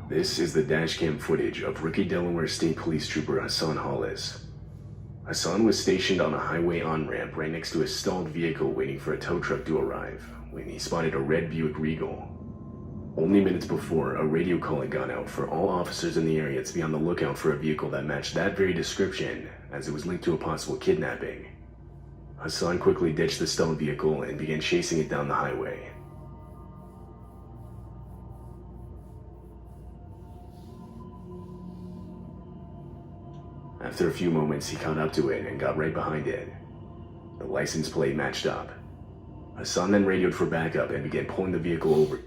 This is the dashcam footage of rookie Delaware State Police Trooper Hassan Hollis. Hassan was stationed on a highway on-ramp right next to a stalled vehicle waiting for a tow truck to arrive when he spotted a red Buick Regal. Only minutes before, a radio call had gone out for all officers in the area to be on the lookout for a vehicle that matched that very description, as it was linked to a possible kidnapping. Hassan quickly ditched the stalled vehicle and began chasing it down the highway. After a few moments, he caught up to it and got right behind it. The license plate matched up. Hassan then radioed for backup and began pulling the vehicle over.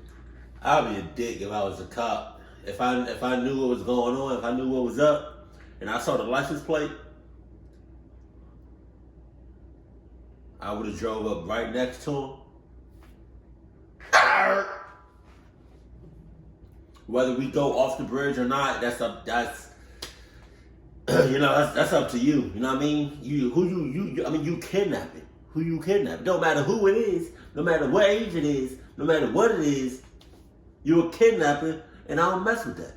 I'd be a dick if I was a cop. If I knew what was going on, if I knew what was up, and I saw the license plate, I would have drove up right next to him. Whether we go off the bridge or not, that's up to you. You know what I mean? You kidnapping. Who you kidnapping? Don't matter who it is, no matter what age it is, no matter what it is, you're a kidnapping, and I don't mess with that.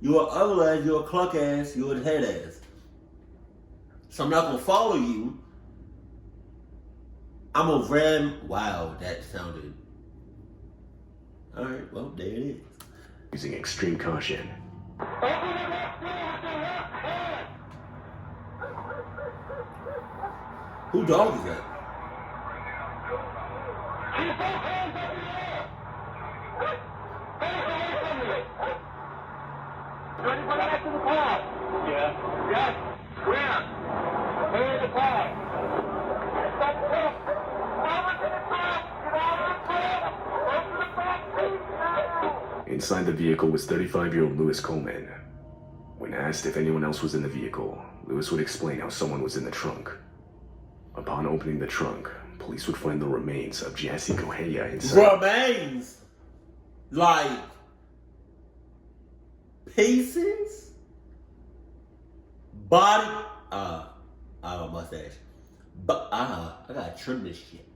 You're an ugly ass, you're a cluck ass, you're a head ass. So I'm not gonna follow you. I'm gonna ram. Wow, that sounded. Alright, well, there it is. Using extreme caution. Who dog is that? Ready to go back to the car? Yeah. Yes. Where? Where is the car? Stop the car. Over to the car. Get out of the car. Open the back seat. Inside the vehicle was 35-year-old Lewis Coleman. When asked if anyone else was in the vehicle, Lewis would explain how someone was in the trunk. Upon opening the trunk, police would find the remains of Jassy Correia inside. Remains? Like pieces? Body? I have a mustache. But I gotta trim this shit.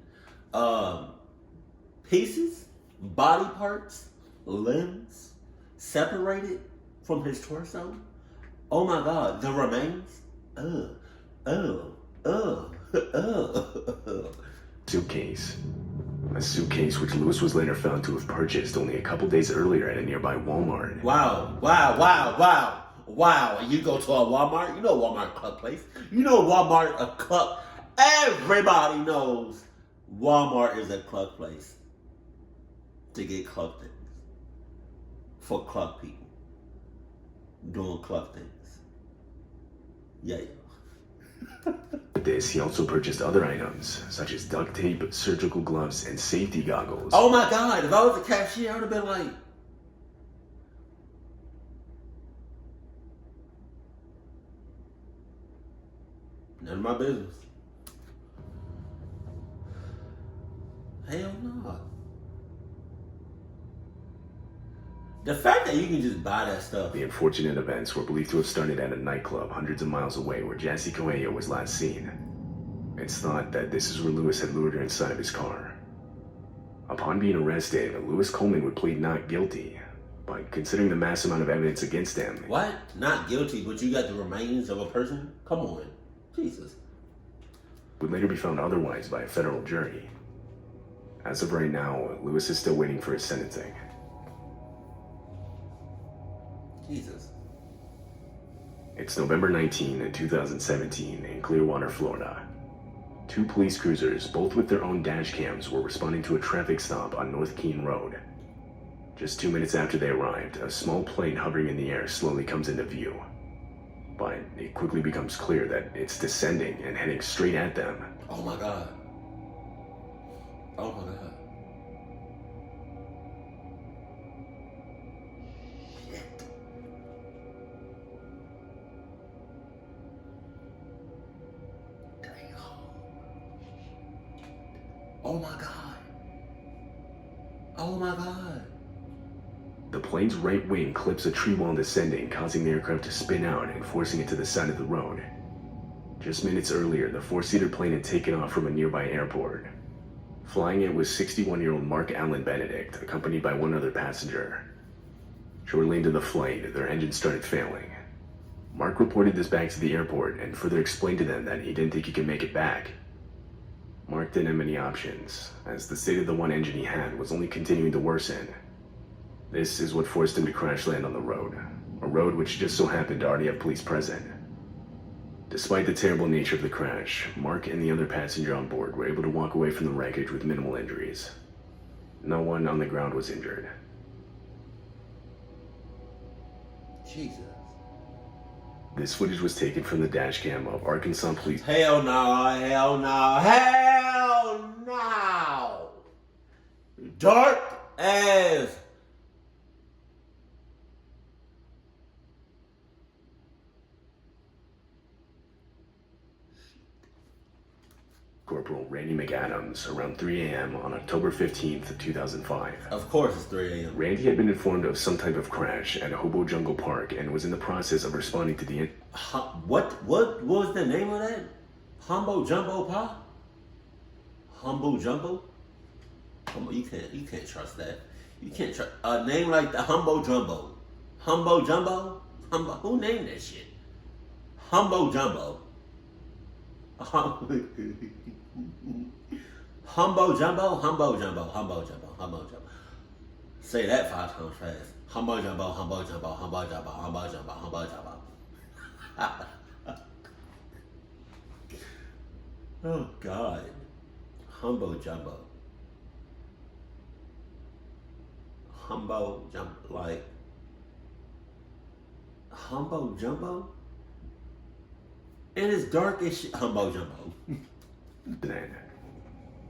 Pieces? Body parts? Limbs? Separated from his torso? Oh my god, the remains? Suitcase. A suitcase which Lewis was later found to have purchased only a couple days earlier at a nearby Walmart. Wow. You go to a Walmart, you know Walmart club place. You know Walmart a club. Everybody knows Walmart is a club place to get club things. For club people. Doing club things. Yeah. With this, he also purchased other items, such as duct tape, surgical gloves, and safety goggles. Oh my god, if I was a cashier, I would have been like, none of my business. Hell no. The fact that you can just buy that stuff. The unfortunate events were believed to have started at a nightclub hundreds of miles away where Jassy Correia was last seen. It's thought that this is where Lewis had lured her inside of his car. Upon being arrested, Lewis Coleman would plead not guilty, but considering the mass amount of evidence against him... What? Not guilty, but you got the remains of a person? Come on. Jesus. ...would later be found otherwise by a federal jury. As of right now, Lewis is still waiting for his sentencing. Jesus. It's November 19, 2017 in Clearwater, Florida. Two police cruisers, both with their own dash cams, were responding to a traffic stop on North Keene Road. Just 2 minutes after they arrived, a small plane hovering in the air slowly comes into view. But it quickly becomes clear that it's descending and heading straight at them. Oh my god. Oh my god. Oh my god. Oh my god. The plane's right wing clips a tree while descending, causing the aircraft to spin out and forcing it to the side of the road. Just minutes earlier, the four-seater plane had taken off from a nearby airport. Flying it was 61-year-old Mark Allen Benedict, accompanied by one other passenger. Shortly into the flight, their engine started failing. Mark reported this back to the airport and further explained to them that he didn't think he could make it back. Mark didn't have many options, as the state of the one engine he had was only continuing to worsen. This is what forced him to crash land on the road, a road which just so happened to already have police present. Despite the terrible nature of the crash, Mark and the other passenger on board were able to walk away from the wreckage with minimal injuries. No one on the ground was injured. Jesus. This footage was taken from the dashcam of Arkansas police. Hell no, hell no, hell no. Dark as. Corporal Randy McAdams around 3 a.m. on October 15th, 2005. Of course it's 3 a.m. Randy had been informed of some type of crash at Hobo Jungle Park and was in the process of responding to the What was the name of that? Humbo Jumbo Pa? Humbo Jumbo? You can't trust that. You can't trust a name like the Humbo Jumbo. Humbo Jumbo? Who named that shit? Humbo Jumbo. Humbo Jumbo, Humbo Jumbo, Humbo Jumbo, Humbo Jumbo. Say that 5 times fast. Humbo Jumbo, Humbo Jumbo, Humbo Jumbo, Humbo Jumbo, Humbo Jumbo. Oh God. Humbo Jumbo. Humbo Jumbo, like Humbo Jumbo? And it's dark as shit. Humbo Jumbo.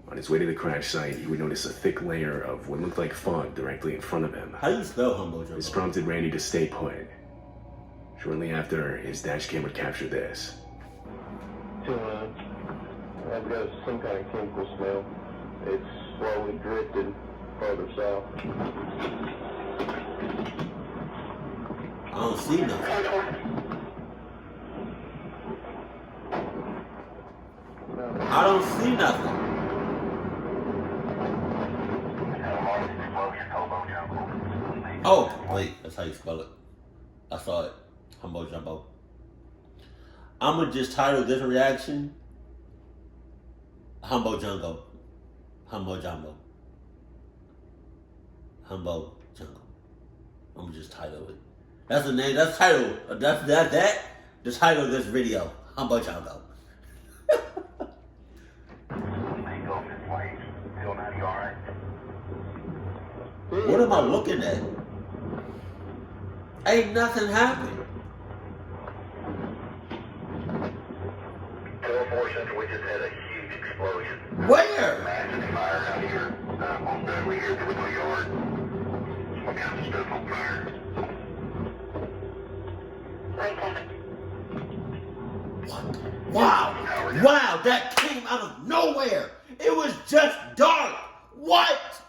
On his way to the crash site, he would notice a thick layer of what looked like fog directly in front of him. How do you spell Humbo Jumbo? This prompted Randy to stay put. Shortly after, his dashcam would capture this. I've got some kind of chemical smell. It's slowly drifted further south. I don't see nothing. I don't see nothing. Oh, wait, that's how you spell it. I saw it. Humbo Jumbo. I'm gonna just title this reaction Humbo Jungle. Humbo Jumbo. Humbo Jungle. I'm gonna just title it. That's the name, that's title. That's the title of this video. Humbo Jungle. What am I looking at? Ain't nothing happened. 404 Central, we just had a huge explosion. Where? Massive fire out here on Dudley here to the yard. Some kind of stuff on fire. What? Wow. Wow, that came out of nowhere. It was just dark. What?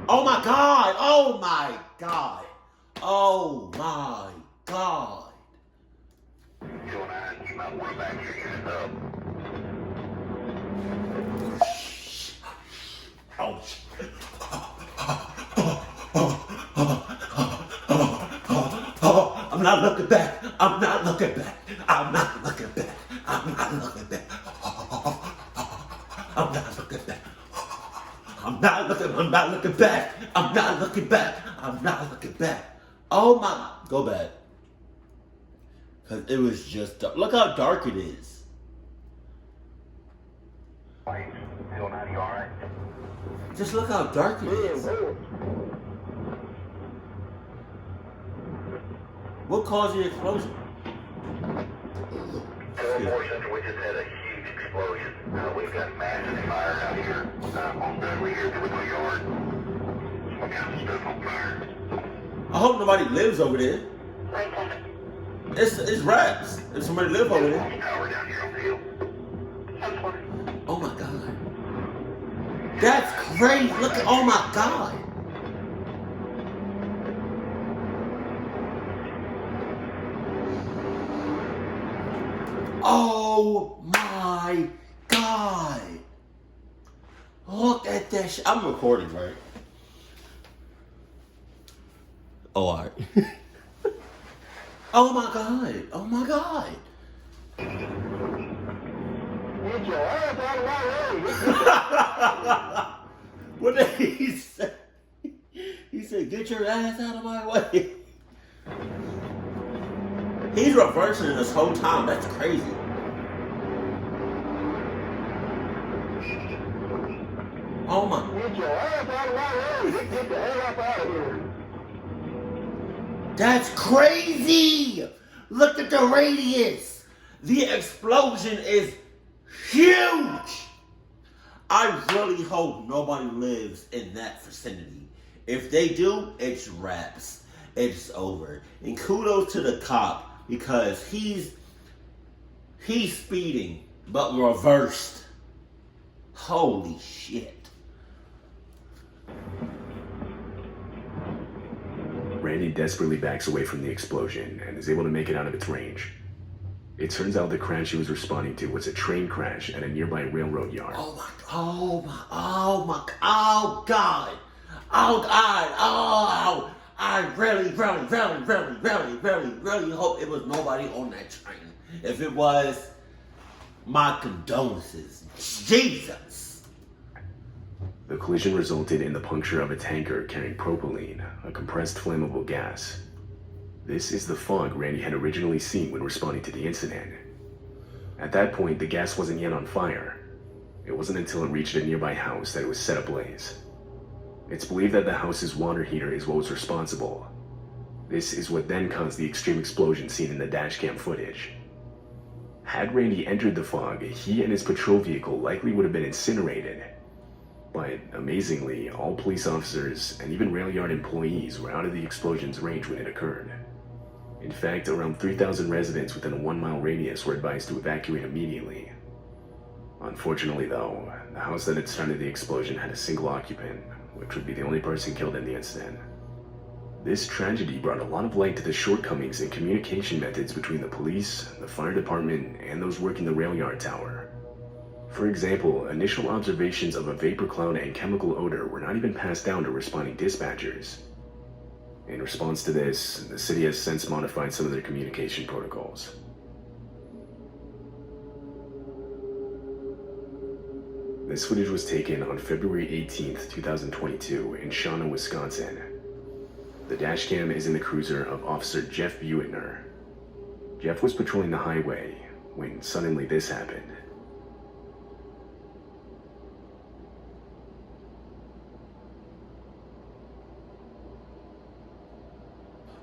Oh my God. Oh my God. Oh my God. 209, you might want to back your unit up. Oh, I'm not looking back. I'm not looking back. I'm not looking back. I'm not looking back. I'm not looking back. I'm not looking back. I'm not looking back. I'm not looking back. Oh my, go back. Cause it was just, look how dark it is. 209, you alright? Just look how dark it is. What caused the explosion? 204 Central, we just had a huge explosion. We've got massive fire out here on Dudley here to the yard. Some kind of stuff on fire. I hope nobody lives over there. It's rats. If somebody live over there. Power down here on the hill. Oh my God. That's crazy. Look at, oh my God. Oh my God. Look at that shit. I'm recording, right? Oh, all right. Oh my God. Oh my God. Get your ass out of my way. What did he say? He said, get your ass out of my way. He's reversing this whole time. That's crazy. Oh my. Get your ass out of my way. Get the hell up out of here. That's crazy. Look at the radius. The explosion is huge. I really hope nobody lives in that vicinity. If they do, it's wraps. It's over. And kudos to the cop because he's speeding, but reversed. Holy shit. Randy desperately backs away from the explosion and is able to make it out of its range. It turns out the crash he was responding to was a train crash at a nearby railroad yard. Oh my God. Oh, I really hope it was nobody on that train. If it was, my condolences. Jesus. The collision resulted in the puncture of a tanker carrying propylene, a compressed flammable gas. This is the fog Randy had originally seen when responding to the incident. At that point, the gas wasn't yet on fire. It wasn't until it reached a nearby house that it was set ablaze. It's believed that the house's water heater is what was responsible. This is what then caused the extreme explosion seen in the dashcam footage. Had Randy entered the fog, he and his patrol vehicle likely would have been incinerated. But amazingly, all police officers and even rail yard employees were out of the explosion's range when it occurred. In fact, around 3,000 residents within a 1-mile radius were advised to evacuate immediately. Unfortunately though, the house that had started the explosion had a single occupant, which would be the only person killed in the incident. This tragedy brought a lot of light to the shortcomings in communication methods between the police, the fire department, and those working the rail yard tower. For example, initial observations of a vapor cloud and chemical odor were not even passed down to responding dispatchers. In response to this, the city has since modified some of their communication protocols. This footage was taken on February 18th, 2022 in Shawnee, Wisconsin. The dashcam is in the cruiser of Officer Jeff Buettner. Jeff was patrolling the highway when suddenly this happened.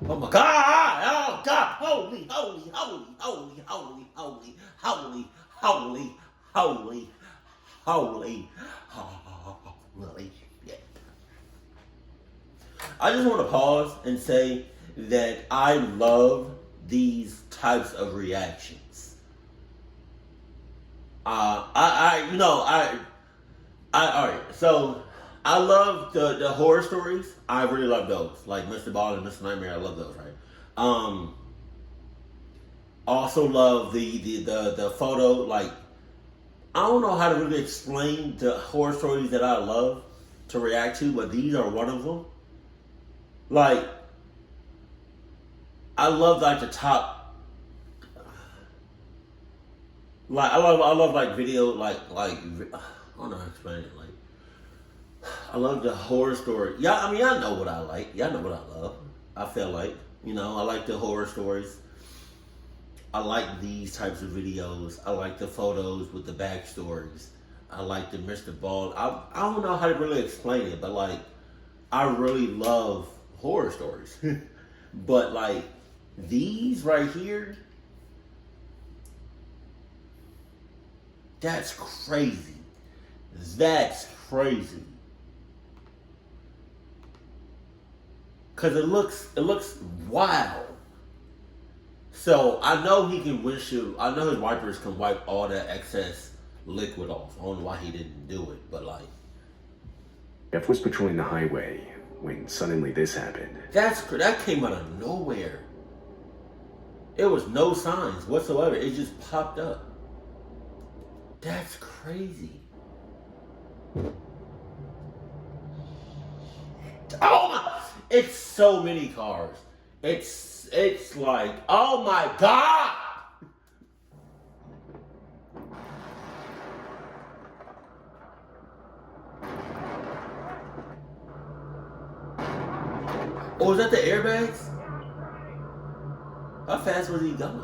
Oh my God! Oh God! Holy! Shit. I just want to pause and say that I love these types of reactions. All right. So I love the horror stories. I really love those, like Mr. Ball and Mr. Nightmare. I love those, right? Also love the photo. Like, I don't know how to really explain the horror stories that I love to react to, but these are one of them. Like, I love like the top. Like I love like video like I don't know how to explain it. Like, I love the horror story. Yeah, I mean, y'all know what I like. Y'all know what I love. I feel like, I like the horror stories. I like these types of videos. I like the photos with the backstories. I like the Mr. Ball. I don't know how to really explain it, but like, I really love horror stories. But like, these right here, that's crazy. That's crazy. Cause it looks wild. So I know he can windshield. I know his wipers can wipe all that excess liquid off. I don't know why he didn't do it, but like, Jeff was patrolling the highway when suddenly this happened. that came out of nowhere. It was no signs whatsoever. It just popped up. That's crazy. Oh my! It's so many cars. It's like, oh my God. Oh, is that the airbags? How fast was he going?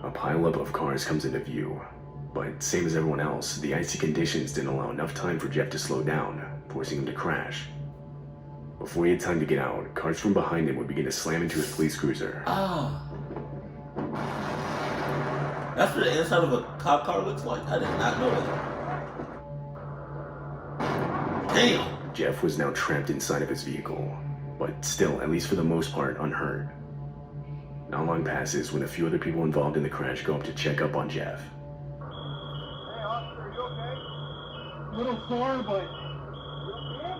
A pileup of cars comes into view, but same as everyone else, the icy conditions didn't allow enough time for Jeff to slow down, forcing him to crash. Before he had time to get out, cars from behind him would begin to slam into his police cruiser. Ah. That's what the inside of a cop car looks like? I did not know that. Damn. Jeff was now trapped inside of his vehicle, but still, at least for the most part, unhurt. Not long passes when a few other people involved in the crash go up to check up on Jeff. Hey, officer, are you okay? A little sore, but... You okay?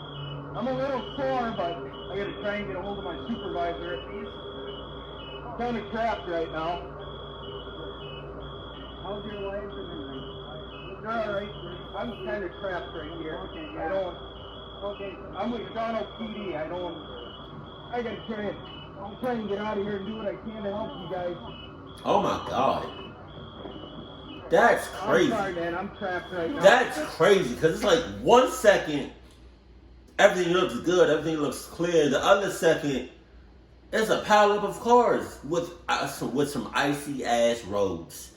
I'm a little sore, but I gotta try and get a hold of my supervisor at least. I'm kind of trapped right now. How's your legs and everything? They're alright. I'm kind of trapped right here. Okay, I don't... Okay, I'm with Donald PD. I gotta try and... I'm trying to get out of here and do what I can to help you guys. Oh my God. That's crazy. I'm sorry, man. I'm trapped right now. That's crazy, because it's like 1 second, everything looks good, everything looks clear. The other second, it's a pileup of cars with some icy ass roads.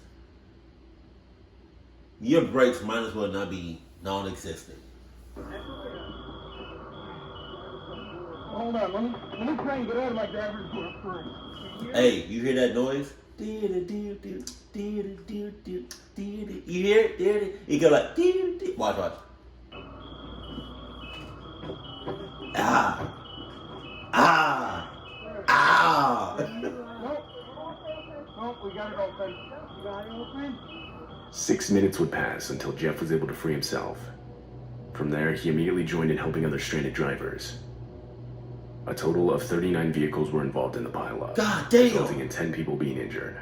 Your brakes might as well not be non-existent. Hold on, let me try and get out of my driver's door first. Hey, you hear that noise? You hear it? You go like, watch. Nope, we got it open. You got it open? 6 minutes would pass until Jeff was able to free himself. From there, he immediately joined in helping other stranded drivers. A total of 39 vehicles were involved in the pileup, God damn. resulting in 10 people being injured.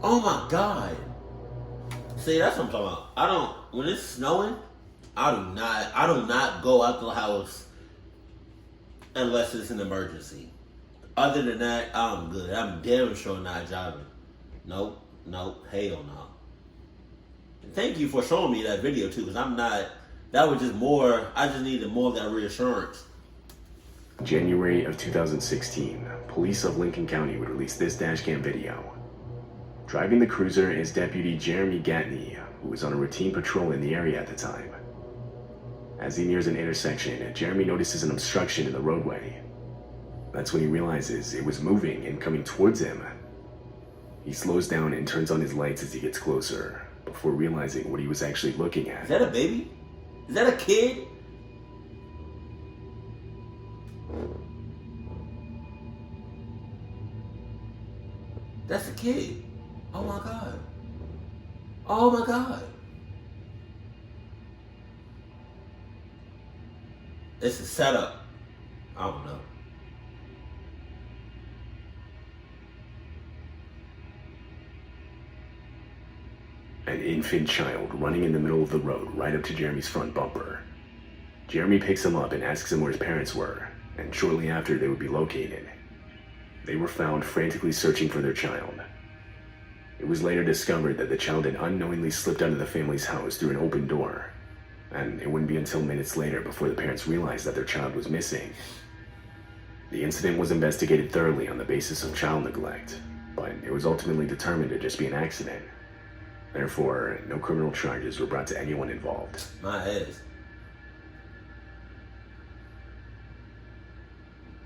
Oh my God. See, that's what I'm talking about. When it's snowing, I do not go out the house unless it's an emergency. Other than that, I'm good. I'm damn sure not driving. Nope, hell no. And thank you for showing me that video too, because that was just more, I just needed more of that reassurance. January of 2016, police of Lincoln County would release this dashcam video. Driving the cruiser is Deputy Jeremy Gatney, who was on a routine patrol in the area at the time. As he nears an intersection, Jeremy notices an obstruction in the roadway. That's when he realizes it was moving and coming towards him. He slows down and turns on his lights as he gets closer, before realizing what he was actually looking at. Is that a baby? Is that a kid? That's a kid. Oh my God. Oh my God. It's a setup. I don't know. An infant child running in the middle of the road right up to Jeremy's front bumper. Jeremy picks him up and asks him where his parents were, and shortly after they would be located. They were found frantically searching for their child. It was later discovered that the child had unknowingly slipped out of the family's house through an open door, and it wouldn't be until minutes later before the parents realized that their child was missing. The incident was investigated thoroughly on the basis of child neglect, but it was ultimately determined to just be an accident. Therefore, no criminal charges were brought to anyone involved. My ass.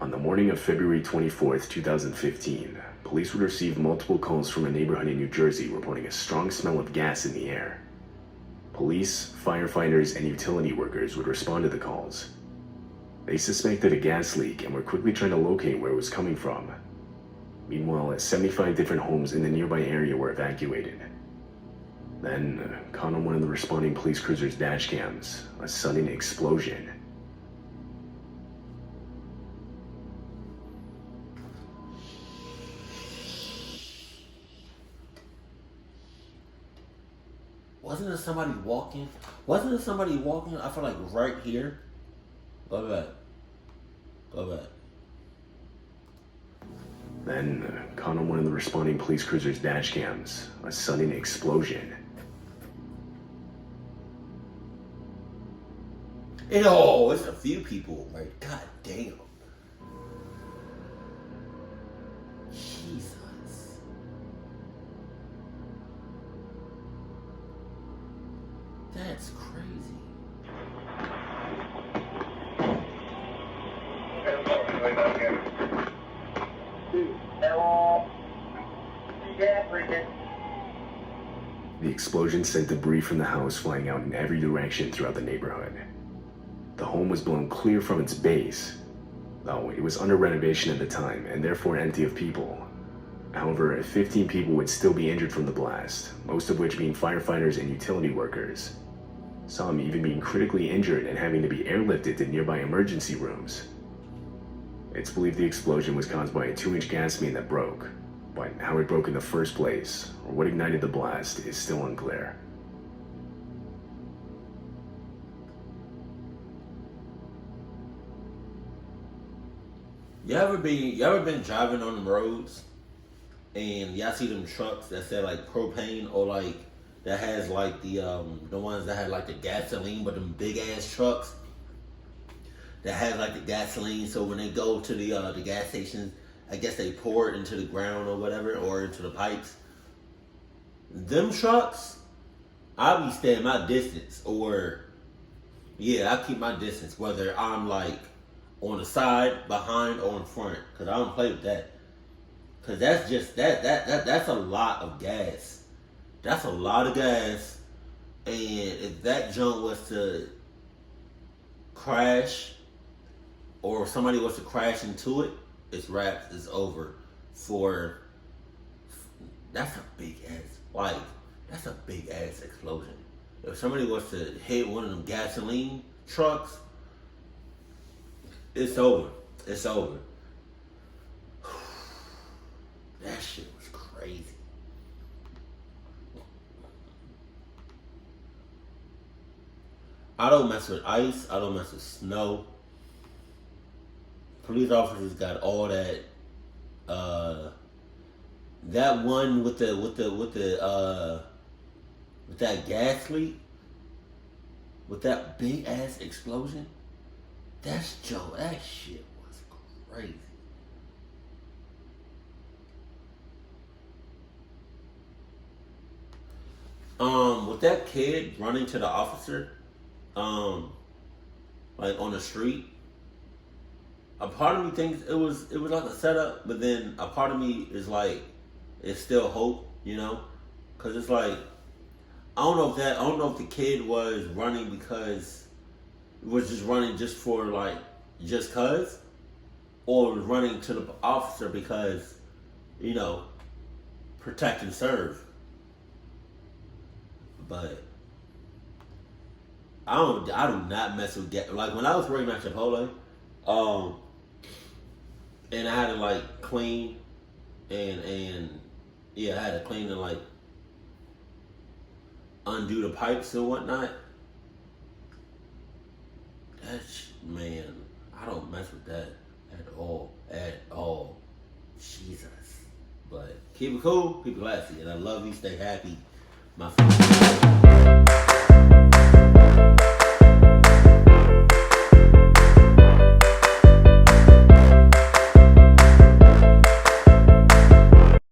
On the morning of February 24th, 2015, police would receive multiple calls from a neighborhood in New Jersey reporting a strong smell of gas in the air. Police, firefighters, and utility workers would respond to the calls. They suspected a gas leak and were quickly trying to locate where it was coming from. Meanwhile, 75 different homes in the nearby area were evacuated. Then, caught on one of the responding police cruiser's dash cams, a sudden explosion. Wasn't there somebody walking? Wasn't there somebody walking? I feel like right here. Go back. Go back. Then, caught on one of the responding police cruiser's dash cams, a sudden explosion. Oh, it's a few people, right? God damn. Jesus. That's crazy. The explosion sent debris from the house flying out in every direction throughout the neighborhood. The home was blown clear from its base, though it was under renovation at the time and therefore empty of people. However, 15 people would still be injured from the blast, most of which being firefighters and utility workers. Some even being critically injured and having to be airlifted to nearby emergency rooms. It's believed the explosion was caused by a 2-inch gas main that broke, but how it broke in the first place, or what ignited the blast, is still unclear. You ever been driving on the roads and y'all see them trucks that say like propane or like that has like the ones that have like the gasoline, but them big ass trucks that has like the gasoline, so when they go to the gas stations, I guess they pour it into the ground or whatever, or into the pipes. Them trucks, I'll be staying my distance, or yeah, I keep my distance, whether I'm like on the side, behind, or in front, because I don't play with that. Because that's just that's a lot of gas. That's a lot of gas, and if that junk was to crash, or if somebody was to crash into it, it's wrapped, it's over. That's a big ass explosion. If somebody was to hit one of them gasoline trucks, it's over. It's over. That shit was crazy. I don't mess with ice. I don't mess with snow. Police officers got all that. That one with that gas leak, with that big ass explosion. That's Joe. That shit was crazy. With that kid running to the officer, like on the street, a part of me thinks it was like a setup, but then a part of me is like, it's still hope, you know, because it's like, I don't know if the kid was running because was just running just for like just cause, or was running to the officer because, you know, protect and serve. But I do not mess with like when I was working at Chipotle, and I had to like clean and yeah, I had to clean and like undo the pipes and whatnot. Man, I don't mess with that at all. Jesus. But keep it cool, keep it classy, and I love you. Stay happy, my friends.